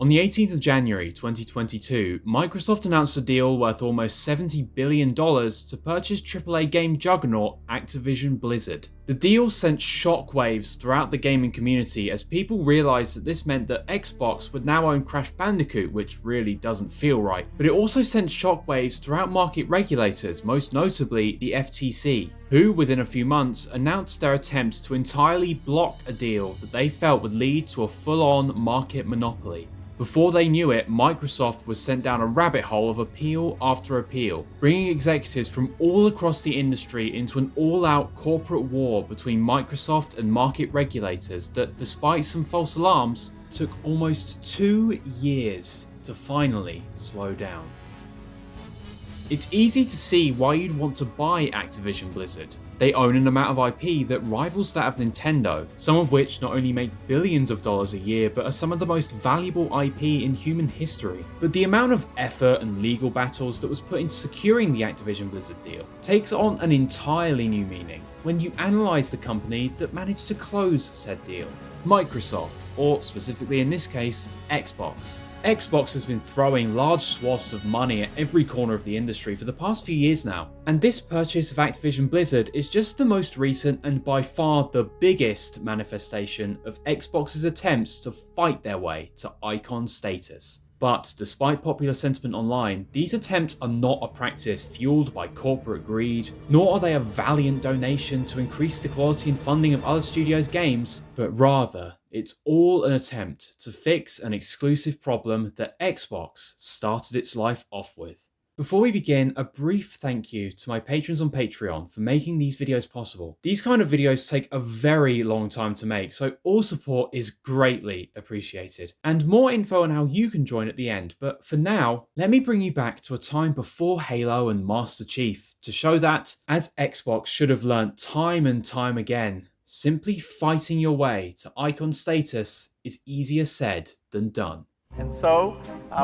On the 18th of January 2022, Microsoft announced a deal worth almost $70 billion to purchase AAA game juggernaut Activision Blizzard. The deal sent shockwaves throughout the gaming community as people realised that this meant that Xbox would now own Crash Bandicoot, which really doesn't feel right. But it also sent shockwaves throughout market regulators, most notably the FTC, who within a few months announced their attempt to entirely block a deal that they felt would lead to a full-on market monopoly. Before they knew it, Microsoft was sent down a rabbit hole of appeal after appeal, bringing executives from all across the industry into an all-out corporate war between Microsoft and market regulators that, despite some false alarms, took almost 2 years to finally slow down. It's easy to see why you'd want to buy Activision Blizzard. They own an amount of IP that rivals that of Nintendo, some of which not only make billions of dollars a year, but are some of the most valuable IP in human history. But the amount of effort and legal battles that was put into securing the Activision Blizzard deal takes on an entirely new meaning when you analyse the company that managed to close said deal. Microsoft, or specifically in this case, Xbox. Xbox has been throwing large swaths of money at every corner of the industry for the past few years now, and this purchase of Activision Blizzard is just the most recent and by far the biggest manifestation of Xbox's attempts to fight their way to icon status. But despite popular sentiment online, these attempts are not a practice fueled by corporate greed, nor are they a valiant donation to increase the quality and funding of other studios' games, but rather, it's all an attempt to fix an exclusive problem that Xbox started its life off with. Before we begin, a brief thank you to my patrons on Patreon for making these videos possible. These kind of videos take a very long time to make, so all support is greatly appreciated. And more info on how you can join at the end, but for now, let me bring you back to a time before Halo and Master Chief to show that, as Xbox should have learnt time and time again, simply fighting your way to icon status is easier said than done. And so,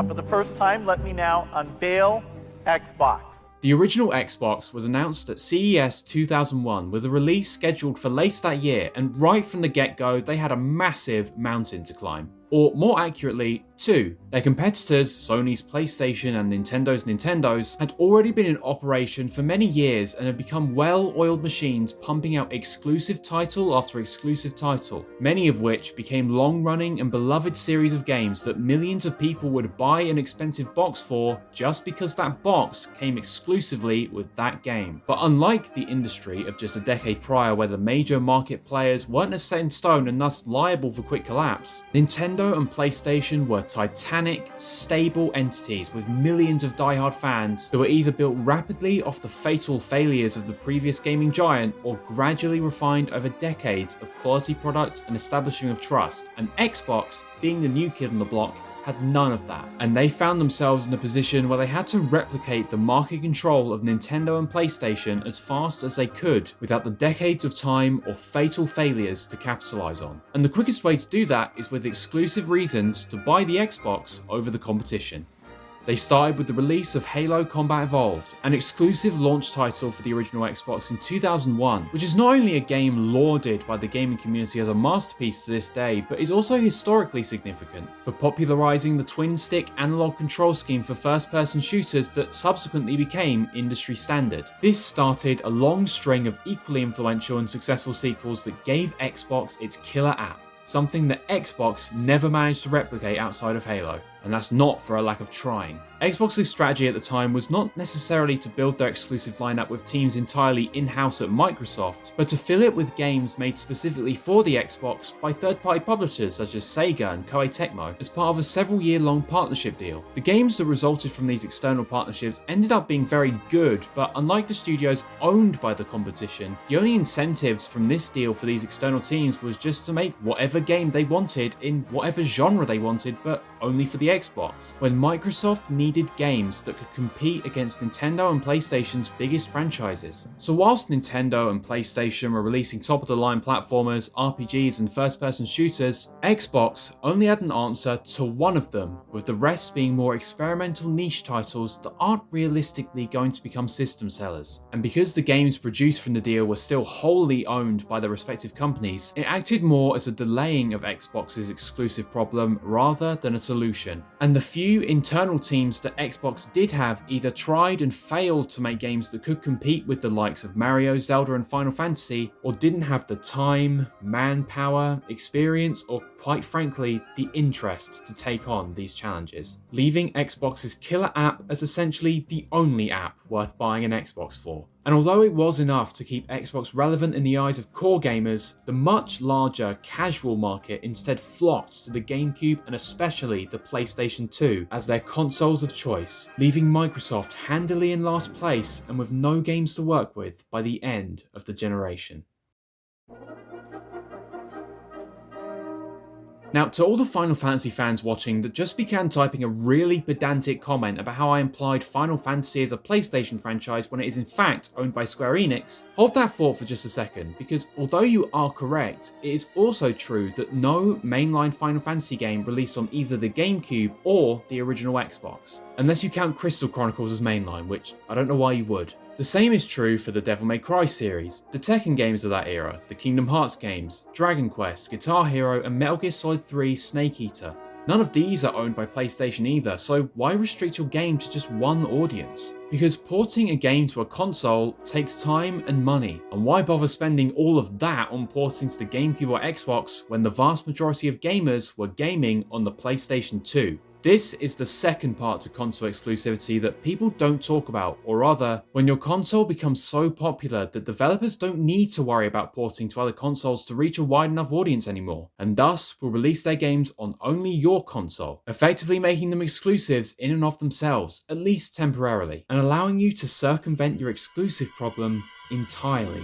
for the first time, let me now unveil Xbox. The original Xbox was announced at CES 2001 with a release scheduled for later that year, and right from the get-go they had a massive mountain to climb. Or more accurately, two. Their competitors, Sony's PlayStation and Nintendo's Nintendos, had already been in operation for many years and had become well-oiled machines pumping out exclusive title after exclusive title, many of which became long-running and beloved series of games that millions of people would buy an expensive box for just because that box came exclusively with that game. But unlike the industry of just a decade prior where the major market players weren't as set in stone and thus liable for quick collapse, Nintendo and PlayStation were titanic, stable entities with millions of diehard fans that were either built rapidly off the fatal failures of the previous gaming giant or gradually refined over decades of quality products and establishing of trust, and Xbox, being the new kid on the block, had none of that, and they found themselves in a position where they had to replicate the market control of Nintendo and PlayStation as fast as they could without the decades of time or fatal failures to capitalize on. And the quickest way to do that is with exclusive reasons to buy the Xbox over the competition. They started with the release of Halo Combat Evolved, an exclusive launch title for the original Xbox in 2001, which is not only a game lauded by the gaming community as a masterpiece to this day, but is also historically significant for popularizing the twin-stick analog control scheme for first-person shooters that subsequently became industry standard. This started a long string of equally influential and successful sequels that gave Xbox its killer app, something that Xbox never managed to replicate outside of Halo. And that's not for a lack of trying. Xbox's strategy at the time was not necessarily to build their exclusive lineup with teams entirely in-house at Microsoft, but to fill it with games made specifically for the Xbox by third-party publishers such as Sega and Koei Tecmo as part of a several-year-long partnership deal. The games that resulted from these external partnerships ended up being very good, but unlike the studios owned by the competition, the only incentives from this deal for these external teams was just to make whatever game they wanted in whatever genre they wanted, but only for the the Xbox, when Microsoft needed games that could compete against Nintendo and PlayStation's biggest franchises. So whilst Nintendo and PlayStation were releasing top-of-the-line platformers, RPGs and first-person shooters, Xbox only had an answer to one of them, with the rest being more experimental niche titles that aren't realistically going to become system sellers. And because the games produced from the deal were still wholly owned by their respective companies, it acted more as a delaying of Xbox's exclusive problem rather than a solution. And the few internal teams that Xbox did have either tried and failed to make games that could compete with the likes of Mario, Zelda and Final Fantasy, or didn't have the time, manpower, experience, or quite frankly, the interest to take on these challenges, leaving Xbox's killer app as essentially the only app worth buying an Xbox for. And although it was enough to keep Xbox relevant in the eyes of core gamers, the much larger casual market instead flocked to the GameCube and especially the PlayStation 2 as their consoles of choice, leaving Microsoft handily in last place and with no games to work with by the end of the generation. Now, to all the Final Fantasy fans watching that just began typing a really pedantic comment about how I implied Final Fantasy is a PlayStation franchise when it is in fact owned by Square Enix, hold that thought for just a second, because although you are correct, it is also true that no mainline Final Fantasy game released on either the GameCube or the original Xbox, unless you count Crystal Chronicles as mainline, which I don't know why you would. The same is true for the Devil May Cry series, the Tekken games of that era, the Kingdom Hearts games, Dragon Quest, Guitar Hero, and Metal Gear Solid 3 Snake Eater. None of these are owned by PlayStation either, so why restrict your game to just one audience? Because porting a game to a console takes time and money, and why bother spending all of that on porting to the GameCube or Xbox when the vast majority of gamers were gaming on the PlayStation 2? This is the second part to console exclusivity that people don't talk about, or rather, when your console becomes so popular that developers don't need to worry about porting to other consoles to reach a wide enough audience anymore, and thus will release their games on only your console, effectively making them exclusives in and of themselves, at least temporarily, and allowing you to circumvent your exclusive problem entirely.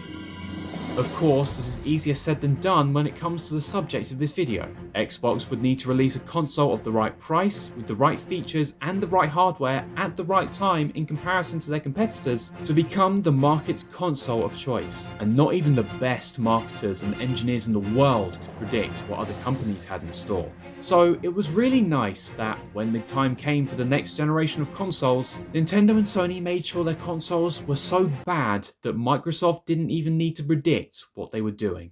Of course, this is easier said than done when it comes to the subject of this video. Xbox would need to release a console of the right price, with the right features and the right hardware at the right time in comparison to their competitors to become the market's console of choice. And not even the best marketers and engineers in the world could predict what other companies had in store. So it was really nice that when the time came for the next generation of consoles, Nintendo and Sony made sure their consoles were so bad that Microsoft didn't even need to predict what they were doing.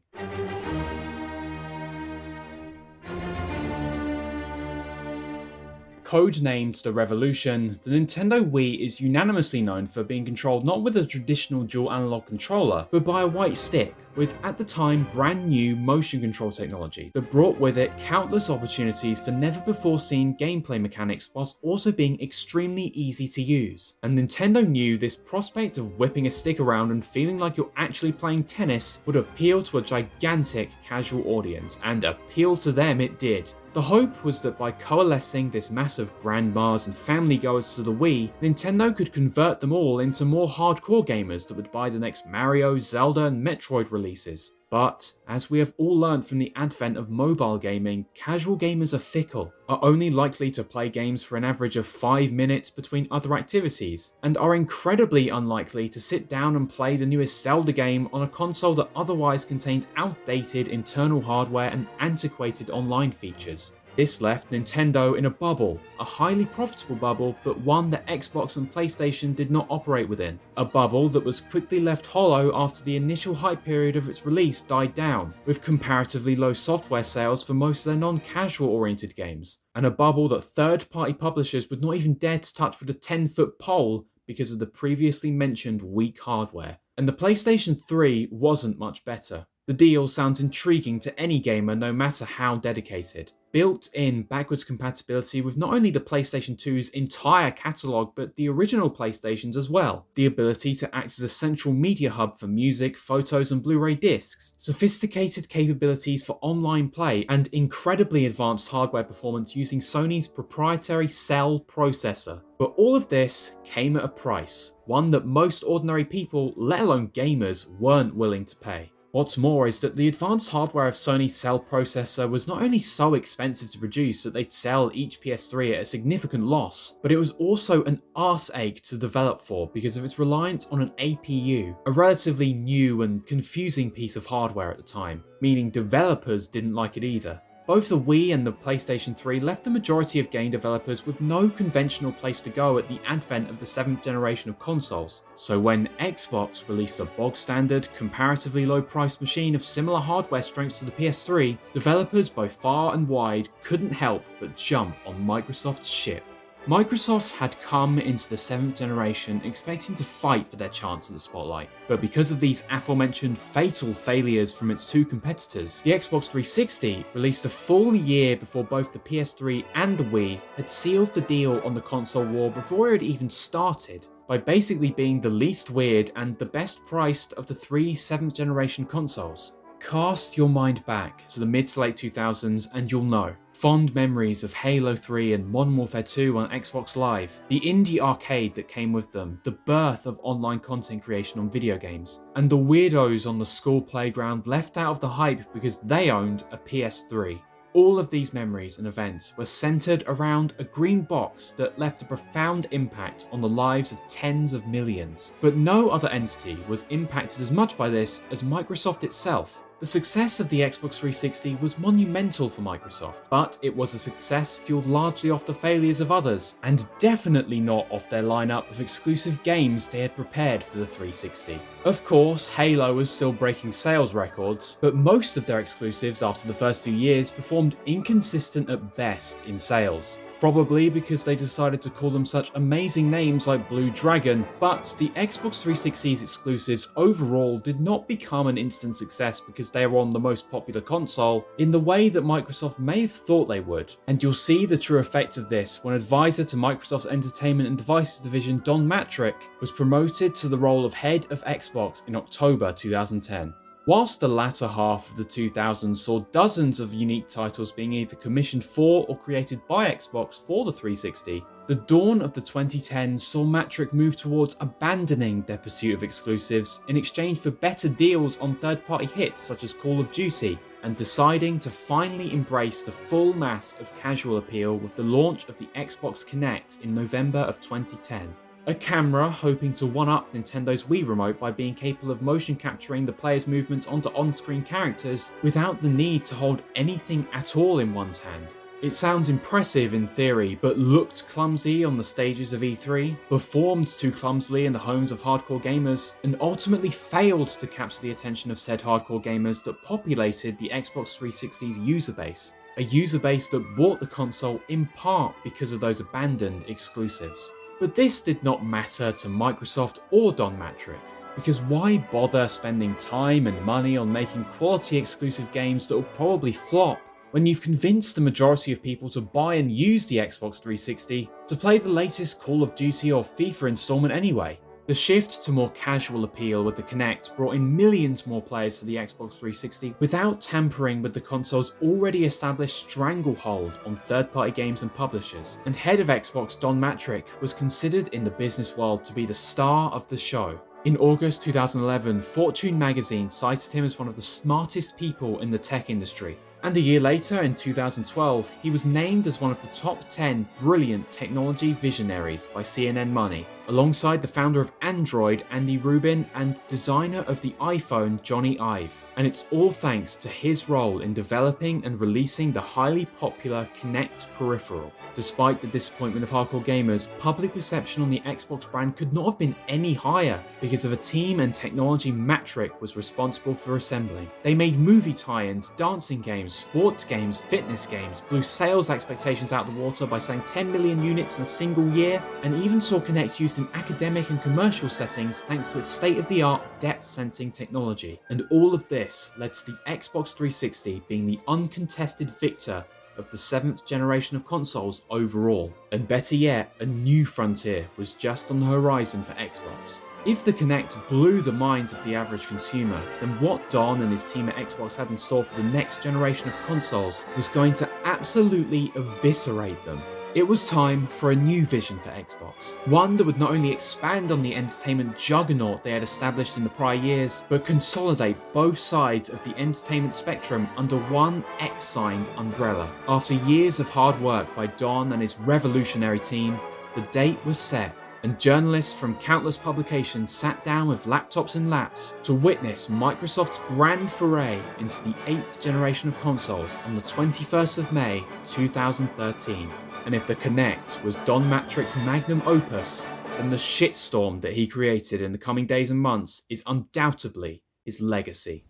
Codenamed the Revolution, the Nintendo Wii is unanimously known for being controlled not with a traditional dual analog controller, but by a white stick, with at the time brand new motion control technology that brought with it countless opportunities for never before seen gameplay mechanics whilst also being extremely easy to use. And Nintendo knew this prospect of whipping a stick around and feeling like you're actually playing tennis would appeal to a gigantic casual audience, and appeal to them it did. The hope was that by coalescing this mass of grandmas and family goers to the Wii, Nintendo could convert them all into more hardcore gamers that would buy the next Mario, Zelda, and Metroid releases. But, as we have all learned from the advent of mobile gaming, casual gamers are fickle, are only likely to play games for an average of 5 minutes between other activities, and are incredibly unlikely to sit down and play the newest Zelda game on a console that otherwise contains outdated internal hardware and antiquated online features. This left Nintendo in a bubble, a highly profitable bubble, but one that Xbox and PlayStation did not operate within. A bubble that was quickly left hollow after the initial hype period of its release died down, with comparatively low software sales for most of their non-casual oriented games. And a bubble that third-party publishers would not even dare to touch with a 10-foot pole because of the previously mentioned weak hardware. And the PlayStation 3 wasn't much better. The deal sounds intriguing to any gamer no matter how dedicated. Built-in backwards compatibility with not only the PlayStation 2's entire catalogue but the original PlayStations as well. The ability to act as a central media hub for music, photos and Blu-ray discs. Sophisticated capabilities for online play and incredibly advanced hardware performance using Sony's proprietary Cell processor. But all of this came at a price, one that most ordinary people, let alone gamers, weren't willing to pay. What's more is that the advanced hardware of Sony's cell processor was not only so expensive to produce that they'd sell each PS3 at a significant loss, but it was also an arse ache to develop for because of its reliance on an APU, a relatively new and confusing piece of hardware at the time, meaning developers didn't like it either. Both the Wii and the PlayStation 3 left the majority of game developers with no conventional place to go at the advent of the 7th generation of consoles. So when Xbox released a bog-standard, comparatively low-priced machine of similar hardware strengths to the PS3, developers both far and wide couldn't help but jump on Microsoft's ship. Microsoft had come into the 7th generation expecting to fight for their chance at the spotlight, but because of these aforementioned fatal failures from its two competitors, the Xbox 360, released a full year before both the PS3 and the Wii, had sealed the deal on the console war before it had even started, by basically being the least weird and the best priced of the three 7th generation consoles. Cast your mind back to the mid to late 2000s and you'll know. Fond memories of Halo 3 and Modern Warfare 2 on Xbox Live, the indie arcade that came with them, the birth of online content creation on video games, and the weirdos on the school playground left out of the hype because they owned a PS3. All of these memories and events were centered around a green box that left a profound impact on the lives of tens of millions. But no other entity was impacted as much by this as Microsoft itself. The success of the Xbox 360 was monumental for Microsoft, but it was a success fueled largely off the failures of others, and definitely not off their lineup of exclusive games they had prepared for the 360. Of course, Halo was still breaking sales records, but most of their exclusives after the first few years performed inconsistent at best in sales. Probably because they decided to call them such amazing names like Blue Dragon, but the Xbox 360's exclusives overall did not become an instant success because they were on the most popular console in the way that Microsoft may have thought they would. And you'll see the true effect of this when advisor to Microsoft's Entertainment and Devices division Don Mattrick was promoted to the role of head of Xbox in October 2010. Whilst the latter half of the 2000s saw dozens of unique titles being either commissioned for or created by Xbox for the 360, the dawn of the 2010s saw Mattrick move towards abandoning their pursuit of exclusives in exchange for better deals on third-party hits such as Call of Duty, and deciding to finally embrace the full mass of casual appeal with the launch of the Xbox Kinect in November of 2010. A camera hoping to one-up Nintendo's Wii Remote by being capable of motion capturing the player's movements onto on-screen characters without the need to hold anything at all in one's hand. It sounds impressive in theory, but looked clumsy on the stages of E3, performed too clumsily in the homes of hardcore gamers, and ultimately failed to capture the attention of said hardcore gamers that populated the Xbox 360's user base. A user base that bought the console in part because of those abandoned exclusives. But this did not matter to Microsoft or Don Mattrick, because why bother spending time and money on making quality exclusive games that will probably flop when you've convinced the majority of people to buy and use the Xbox 360 to play the latest Call of Duty or FIFA installment anyway? The shift to more casual appeal with the Kinect brought in millions more players to the Xbox 360 without tampering with the console's already established stranglehold on third-party games and publishers, and head of Xbox Don Mattrick was considered in the business world to be the star of the show. In August 2011, Fortune magazine cited him as one of the smartest people in the tech industry, and a year later, in 2012, he was named as one of the top 10 brilliant technology visionaries by CNN Money, alongside the founder of Android, Andy Rubin, and designer of the iPhone, Johnny Ive. And it's all thanks to his role in developing and releasing the highly popular Kinect peripheral. Despite the disappointment of hardcore gamers, public perception on the Xbox brand could not have been any higher because of a team and technology Mattrick was responsible for assembling. They made movie tie-ins, dancing games, sports games, fitness games, blew sales expectations out of the water by selling 10 million units in a single year, and even saw Kinect used in academic and commercial settings thanks to its state-of-the-art depth sensing technology. And all of this led to the Xbox 360 being the uncontested victor of the 7th generation of consoles overall. And better yet, a new frontier was just on the horizon for Xbox. If the Kinect blew the minds of the average consumer, then what Don and his team at Xbox had in store for the next generation of consoles was going to absolutely eviscerate them. It was time for a new vision for Xbox, one that would not only expand on the entertainment juggernaut they had established in the prior years, but consolidate both sides of the entertainment spectrum under one X-signed umbrella. After years of hard work by Don and his revolutionary team, the date was set, and journalists from countless publications sat down with laptops in laps to witness Microsoft's grand foray into the 8th generation of consoles on the 21st of May 2013. And if the Kinect was Don Matrick's magnum opus, then the shitstorm that he created in the coming days and months is undoubtedly his legacy.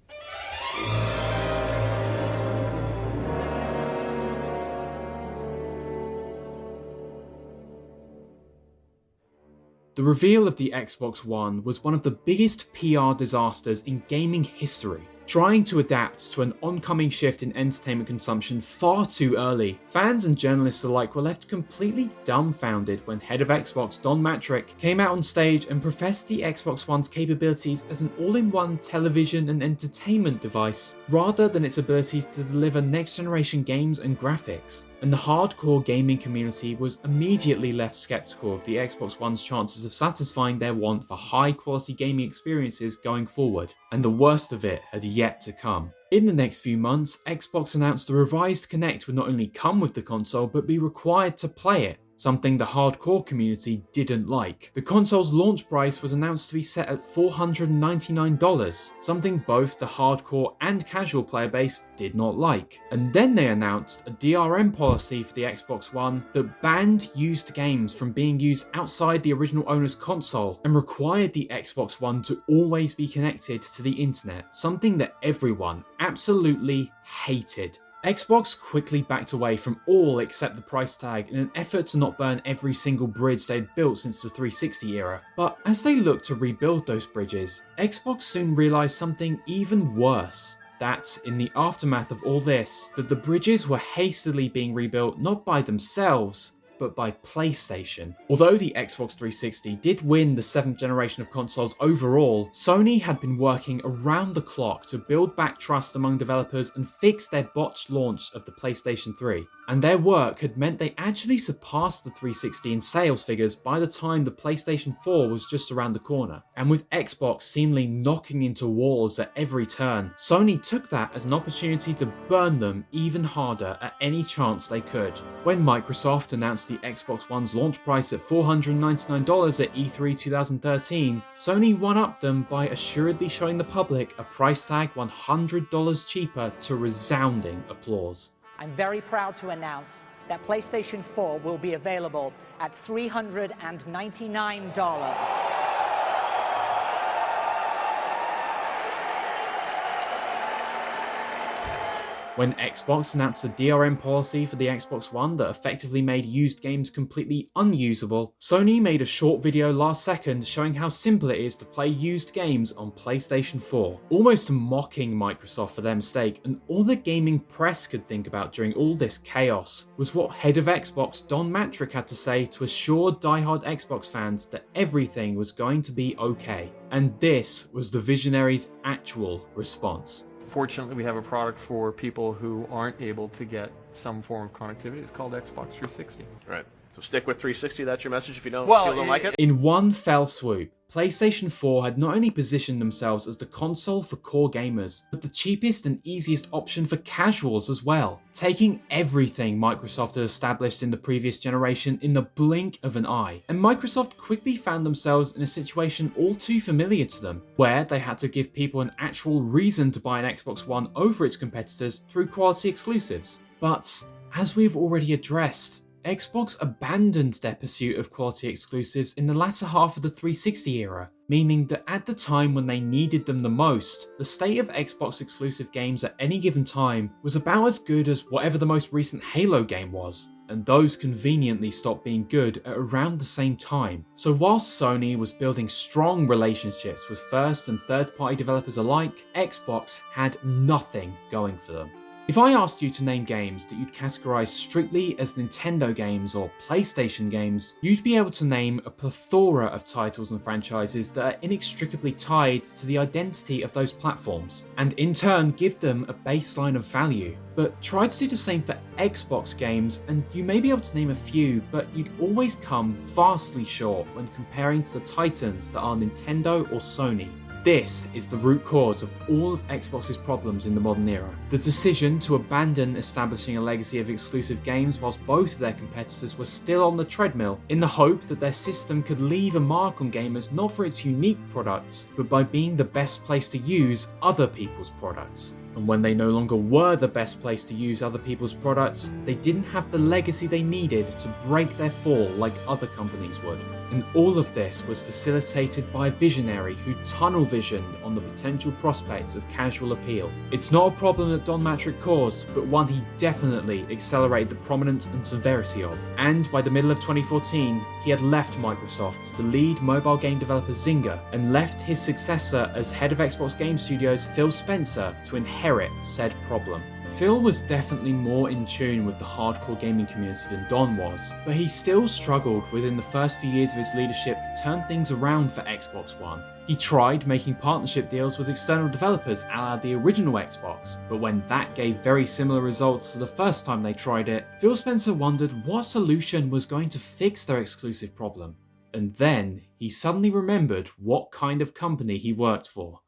The reveal of the Xbox One was one of the biggest PR disasters in gaming history. Trying to adapt to an oncoming shift in entertainment consumption far too early, fans and journalists alike were left completely dumbfounded when head of Xbox Don Matrick came out on stage and professed the Xbox One's capabilities as an all-in-one television and entertainment device, rather than its abilities to deliver next-generation games and graphics. And the hardcore gaming community was immediately left skeptical of the Xbox One's chances of satisfying their want for high-quality gaming experiences going forward, and the worst of it had yet to come. In the next few months, Xbox announced the revised Kinect would not only come with the console but be required to play it, something the hardcore community didn't like. The console's launch price was announced to be set at $499, something both the hardcore and casual player base did not like. And then they announced a DRM policy for the Xbox One that banned used games from being used outside the original owner's console and required the Xbox One to always be connected to the internet, something that everyone absolutely hated. Xbox quickly backed away from all except the price tag in an effort to not burn every single bridge they'd built since the 360 era. But as they looked to rebuild those bridges, Xbox soon realised something even worse. That, in the aftermath of all this, that the bridges were hastily being rebuilt not by themselves, but by PlayStation. Although the Xbox 360 did win the 7th generation of consoles overall, Sony had been working around the clock to build back trust among developers and fix their botched launch of the PlayStation 3. And their work had meant they actually surpassed the 360 in sales figures by the time the PlayStation 4 was just around the corner. And with Xbox seemingly knocking into walls at every turn, Sony took that as an opportunity to burn them even harder at any chance they could. When Microsoft announced the Xbox One's launch price at $499 at E3 2013, Sony one-upped them by assuredly showing the public a price tag $100 cheaper to resounding applause. I'm very proud to announce that PlayStation 4 will be available at $399. When Xbox announced a DRM policy for the Xbox One that effectively made used games completely unusable, Sony made a short video last second showing how simple it is to play used games on PlayStation 4, almost mocking Microsoft for their mistake, and all the gaming press could think about during all this chaos was what head of Xbox Don Matrick had to say to assure diehard Xbox fans that everything was going to be okay. And this was the visionary's actual response. Fortunately, we have a product for people who aren't able to get some form of connectivity. It's called Xbox 360. Right. So stick with 360. That's your message if you don't, like it? In one fell swoop, PlayStation 4 had not only positioned themselves as the console for core gamers, but the cheapest and easiest option for casuals as well, taking everything Microsoft had established in the previous generation in the blink of an eye. And Microsoft quickly found themselves in a situation all too familiar to them, where they had to give people an actual reason to buy an Xbox One over its competitors through quality exclusives. But, as we've already addressed, Xbox abandoned their pursuit of quality exclusives in the latter half of the 360 era, meaning that at the time when they needed them the most, the state of Xbox exclusive games at any given time was about as good as whatever the most recent Halo game was, and those conveniently stopped being good at around the same time. So whilst Sony was building strong relationships with first and third party developers alike, Xbox had nothing going for them. If I asked you to name games that you'd categorize strictly as Nintendo games or PlayStation games, you'd be able to name a plethora of titles and franchises that are inextricably tied to the identity of those platforms, and in turn give them a baseline of value. But try to do the same for Xbox games, and you may be able to name a few, but you'd always come vastly short when comparing to the titans that are Nintendo or Sony. This is the root cause of all of Xbox's problems in the modern era. The decision to abandon establishing a legacy of exclusive games whilst both of their competitors were still on the treadmill, in the hope that their system could leave a mark on gamers not for its unique products, but by being the best place to use other people's products. And when they no longer were the best place to use other people's products, they didn't have the legacy they needed to break their fall like other companies would. And all of this was facilitated by a visionary who tunnel visioned on the potential prospects of casual appeal. It's not a problem that Don Mattrick caused, but one he definitely accelerated the prominence and severity of. And by the middle of 2014, he had left Microsoft to lead mobile game developer Zynga, and left his successor as head of Xbox Game Studios, Phil Spencer, to inherit said problem. Phil was definitely more in tune with the hardcore gaming community than Don was, but he still struggled within the first few years of his leadership to turn things around for Xbox One. He tried making partnership deals with external developers a la the original Xbox, but when that gave very similar results to the first time they tried it, Phil Spencer wondered what solution was going to fix their exclusive problem. And then he suddenly remembered what kind of company he worked for.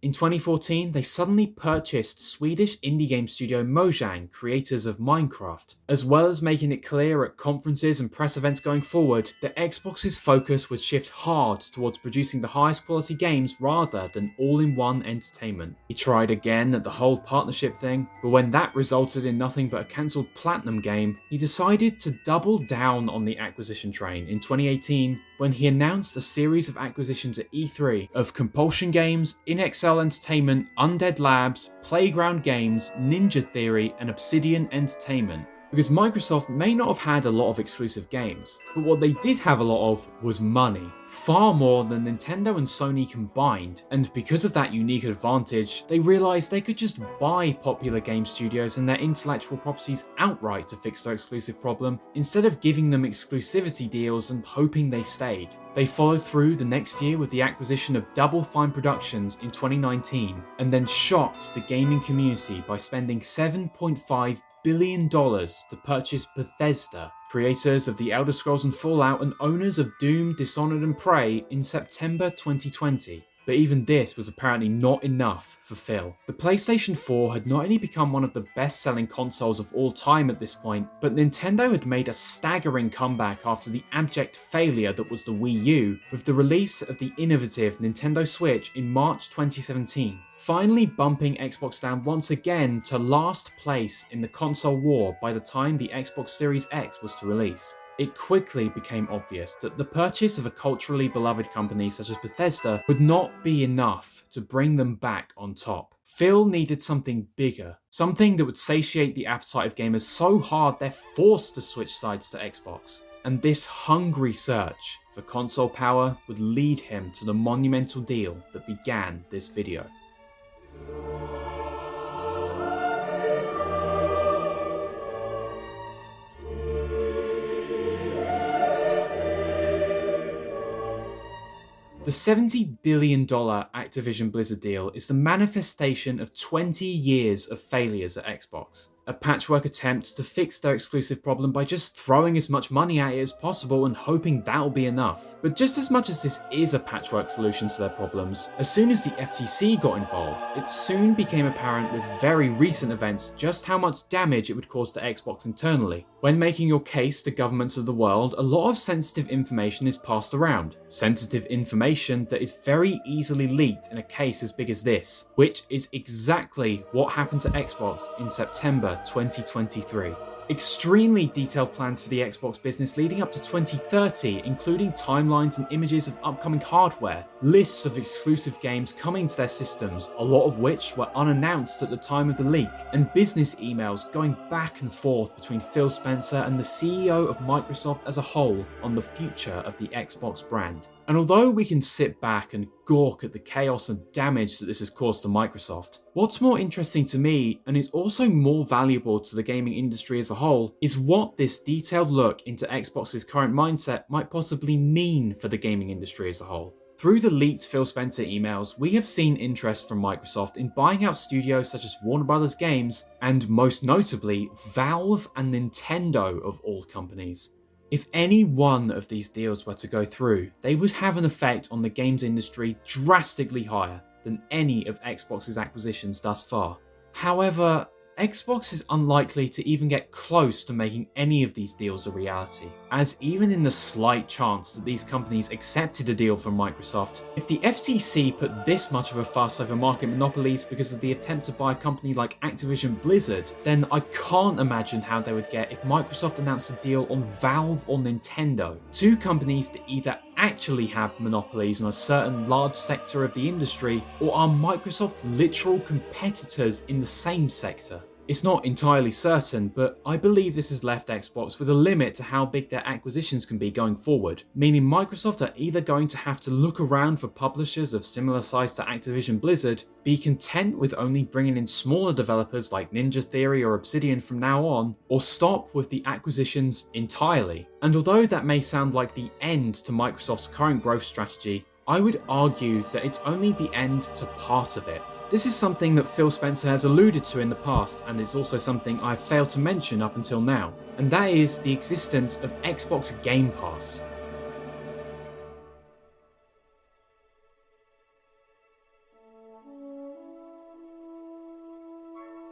In 2014, they suddenly purchased Swedish indie game studio Mojang, creators of Minecraft. As well as making it clear at conferences and press events going forward that Xbox's focus would shift hard towards producing the highest quality games rather than all-in-one entertainment. He tried again at the whole partnership thing, but when that resulted in nothing but a cancelled Platinum game, he decided to double down on the acquisition train in 2018 when he announced a series of acquisitions at E3 of Compulsion Games, InXL Entertainment, Undead Labs, Playground Games, Ninja Theory, and Obsidian Entertainment. Because Microsoft may not have had a lot of exclusive games, but what they did have a lot of was money. Far more than Nintendo and Sony combined, and because of that unique advantage, they realised they could just buy popular game studios and their intellectual properties outright to fix their exclusive problem, instead of giving them exclusivity deals and hoping they stayed. They followed through the next year with the acquisition of Double Fine Productions in 2019, and then shocked the gaming community by spending $7.5 billion to purchase Bethesda, creators of The Elder Scrolls and Fallout and owners of Doom, Dishonored and Prey, in September 2020. But even this was apparently not enough for Phil. The PlayStation 4 had not only become one of the best-selling consoles of all time at this point, but Nintendo had made a staggering comeback after the abject failure that was the Wii U, with the release of the innovative Nintendo Switch in March 2017, finally bumping Xbox down once again to last place in the console war by the time the Xbox Series X was to release. It quickly became obvious that the purchase of a culturally beloved company such as Bethesda would not be enough to bring them back on top. Phil needed something bigger, something that would satiate the appetite of gamers so hard they're forced to switch sides to Xbox. And this hungry search for console power would lead him to the monumental deal that began this video. The $70 billion Activision Blizzard deal is the manifestation of 20 years of failures at Xbox. A patchwork attempt to fix their exclusive problem by just throwing as much money at it as possible and hoping that'll be enough. But just as much as this is a patchwork solution to their problems, as soon as the FTC got involved, it soon became apparent with very recent events just how much damage it would cause to Xbox internally. When making your case to governments of the world, a lot of sensitive information is passed around. Sensitive information that is very easily leaked in a case as big as this, which is exactly what happened to Xbox in September 2023. Extremely detailed plans for the Xbox business leading up to 2030, including timelines and images of upcoming hardware, lists of exclusive games coming to their systems, a lot of which were unannounced at the time of the leak, and business emails going back and forth between Phil Spencer and the CEO of Microsoft as a whole on the future of the Xbox brand. And although we can sit back and gawk at the chaos and damage that this has caused to Microsoft, what's more interesting to me, and is also more valuable to the gaming industry as a whole, is what this detailed look into Xbox's current mindset might possibly mean for the gaming industry as a whole. Through the leaked Phil Spencer emails, we have seen interest from Microsoft in buying out studios such as Warner Bros. Games, and most notably, Valve and Nintendo of all companies. If any one of these deals were to go through, they would have an effect on the games industry drastically higher than any of Xbox's acquisitions thus far. However, Xbox is unlikely to even get close to making any of these deals a reality, as even in the slight chance that these companies accepted a deal from Microsoft, if the FTC put this much of a fuss over market monopolies because of the attempt to buy a company like Activision Blizzard, then I can't imagine how they would get if Microsoft announced a deal on Valve or Nintendo, two companies that either actually have monopolies on a certain large sector of the industry or are Microsoft's literal competitors in the same sector. It's not entirely certain, but I believe this has left Xbox with a limit to how big their acquisitions can be going forward, meaning Microsoft are either going to have to look around for publishers of similar size to Activision Blizzard, be content with only bringing in smaller developers like Ninja Theory or Obsidian from now on, or stop with the acquisitions entirely. And although that may sound like the end to Microsoft's current growth strategy, I would argue that it's only the end to part of it. This is something that Phil Spencer has alluded to in the past, and it's also something I've failed to mention up until now, and that is the existence of Xbox Game Pass.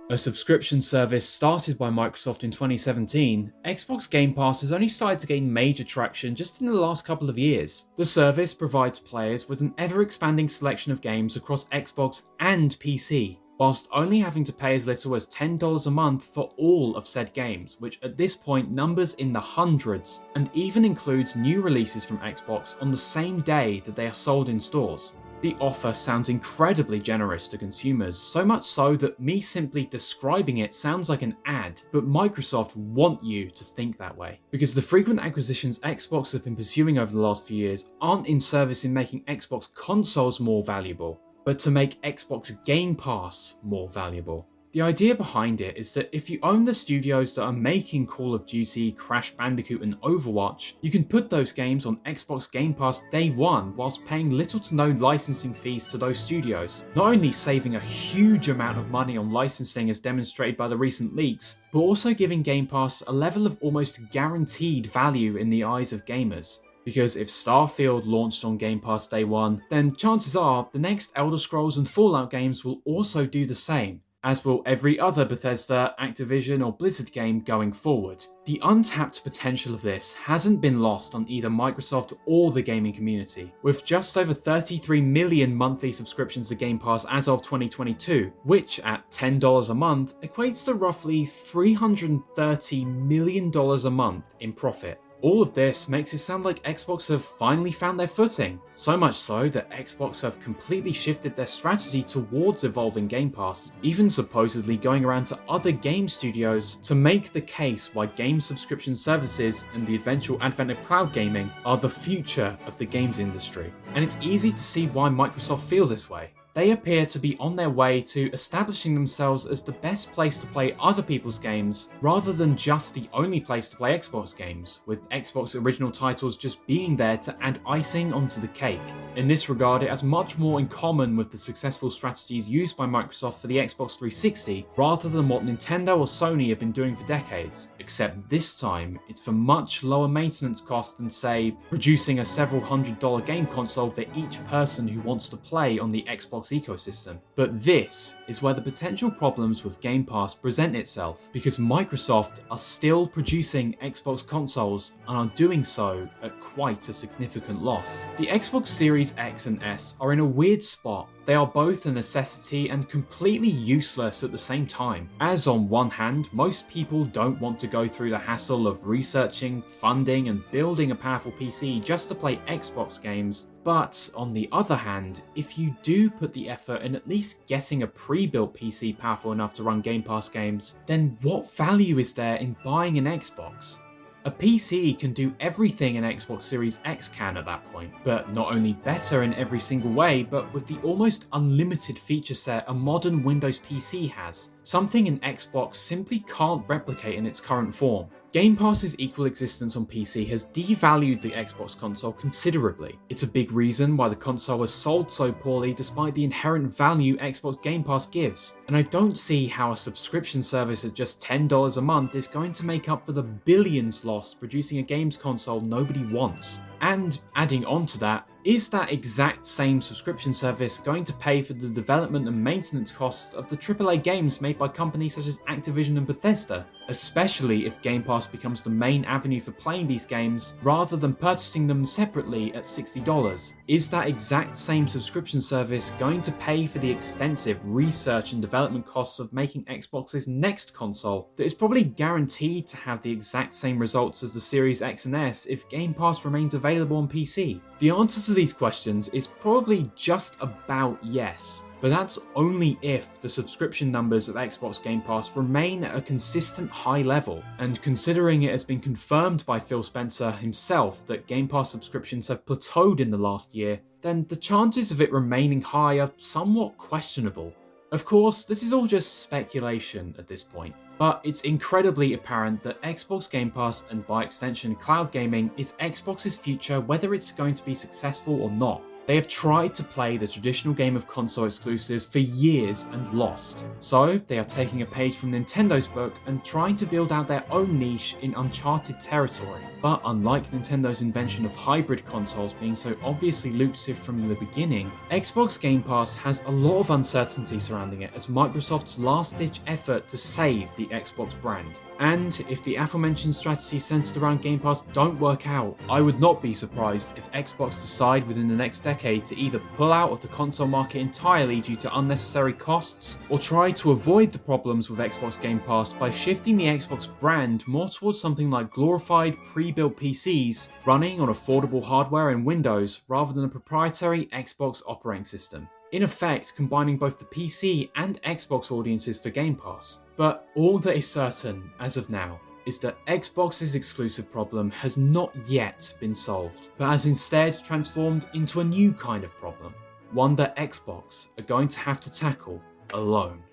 A subscription service started by Microsoft in 2017, Xbox Game Pass has only started to gain major traction just in the last couple of years. The service provides players with an ever-expanding selection of games across Xbox and PC, whilst only having to pay as little as $10 a month for all of said games, which at this point numbers in the hundreds, and even includes new releases from Xbox on the same day that they are sold in stores. The offer sounds incredibly generous to consumers, so much so that me simply describing it sounds like an ad, but Microsoft want you to think that way. Because the frequent acquisitions Xbox have been pursuing over the last few years aren't in service in making Xbox consoles more valuable, but to make Xbox Game Pass more valuable. The idea behind it is that if you own the studios that are making Call of Duty, Crash Bandicoot and Overwatch, you can put those games on Xbox Game Pass day one whilst paying little to no licensing fees to those studios, not only saving a huge amount of money on licensing as demonstrated by the recent leaks, but also giving Game Pass a level of almost guaranteed value in the eyes of gamers. Because if Starfield launched on Game Pass day one, then chances are the next Elder Scrolls and Fallout games will also do the same, as will every other Bethesda, Activision or Blizzard game going forward. The untapped potential of this hasn't been lost on either Microsoft or the gaming community, with just over 33 million monthly subscriptions to Game Pass as of 2022, which at $10 a month equates to roughly $330 million a month in profit. All of this makes it sound like Xbox have finally found their footing, so much so that Xbox have completely shifted their strategy towards evolving Game Pass, even supposedly going around to other game studios to make the case why game subscription services and the eventual advent of cloud gaming are the future of the games industry. And it's easy to see why Microsoft feel this way. They appear to be on their way to establishing themselves as the best place to play other people's games, rather than just the only place to play Xbox games, with Xbox original titles just being there to add icing onto the cake. In this regard, it has much more in common with the successful strategies used by Microsoft for the Xbox 360, rather than what Nintendo or Sony have been doing for decades, except this time it's for much lower maintenance costs than, say, producing a several $100 game console for each person who wants to play on the Xbox ecosystem. But this is where the potential problems with Game Pass present itself, because Microsoft are still producing Xbox consoles and are doing so at quite a significant loss. The Xbox Series X and S are in a weird spot. They are both a necessity and completely useless at the same time, as on one hand, most people don't want to go through the hassle of researching, funding and building a powerful PC just to play Xbox games, but on the other hand, if you do put the effort in at least getting a pre-built PC powerful enough to run Game Pass games, then what value is there in buying an Xbox? A PC can do everything an Xbox Series X can at that point, but not only better in every single way, but with the almost unlimited feature set a modern Windows PC has, something an Xbox simply can't replicate in its current form. Game Pass's equal existence on PC has devalued the Xbox console considerably. It's a big reason why the console was sold so poorly despite the inherent value Xbox Game Pass gives, and I don't see how a subscription service at just $10 a month is going to make up for the billions lost producing a games console nobody wants. And adding on to that, is that exact same subscription service going to pay for the development and maintenance costs of the AAA games made by companies such as Activision and Bethesda, especially if Game Pass becomes the main avenue for playing these games rather than purchasing them separately at $60? Is that exact same subscription service going to pay for the extensive research and development costs of making Xbox's next console that is probably guaranteed to have the exact same results as the Series X and S if Game Pass remains available on PC? The answer to these questions is probably just about yes, but that's only if the subscription numbers of Xbox Game Pass remain at a consistent high level, and considering it has been confirmed by Phil Spencer himself that Game Pass subscriptions have plateaued in the last year, then the chances of it remaining high are somewhat questionable. Of course, this is all just speculation at this point, but it's incredibly apparent that Xbox Game Pass, and by extension cloud gaming, is Xbox's future whether it's going to be successful or not. They have tried to play the traditional game of console exclusives for years and lost, so they are taking a page from Nintendo's book and trying to build out their own niche in uncharted territory. But unlike Nintendo's invention of hybrid consoles being so obviously lucrative from the beginning, Xbox Game Pass has a lot of uncertainty surrounding it as Microsoft's last-ditch effort to save the Xbox brand. And if the aforementioned strategies centered around Game Pass don't work out, I would not be surprised if Xbox decide within the next decade to either pull out of the console market entirely due to unnecessary costs, or try to avoid the problems with Xbox Game Pass by shifting the Xbox brand more towards something like glorified pre-built PCs running on affordable hardware and Windows rather than a proprietary Xbox operating system. In effect, combining both the PC and Xbox audiences for Game Pass. But all that is certain, as of now, is that Xbox's exclusive problem has not yet been solved, but has instead transformed into a new kind of problem, one that Xbox are going to have to tackle alone.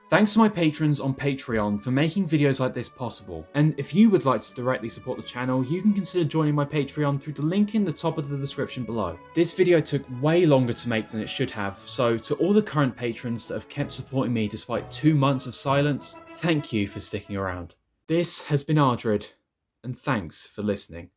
Thanks to my patrons on Patreon for making videos like this possible, and if you would like to directly support the channel, you can consider joining my Patreon through the link in the top of the description below. This video took way longer to make than it should have, so to all the current patrons that have kept supporting me despite 2 months of silence, thank you for sticking around. This has been Ardred, and thanks for listening.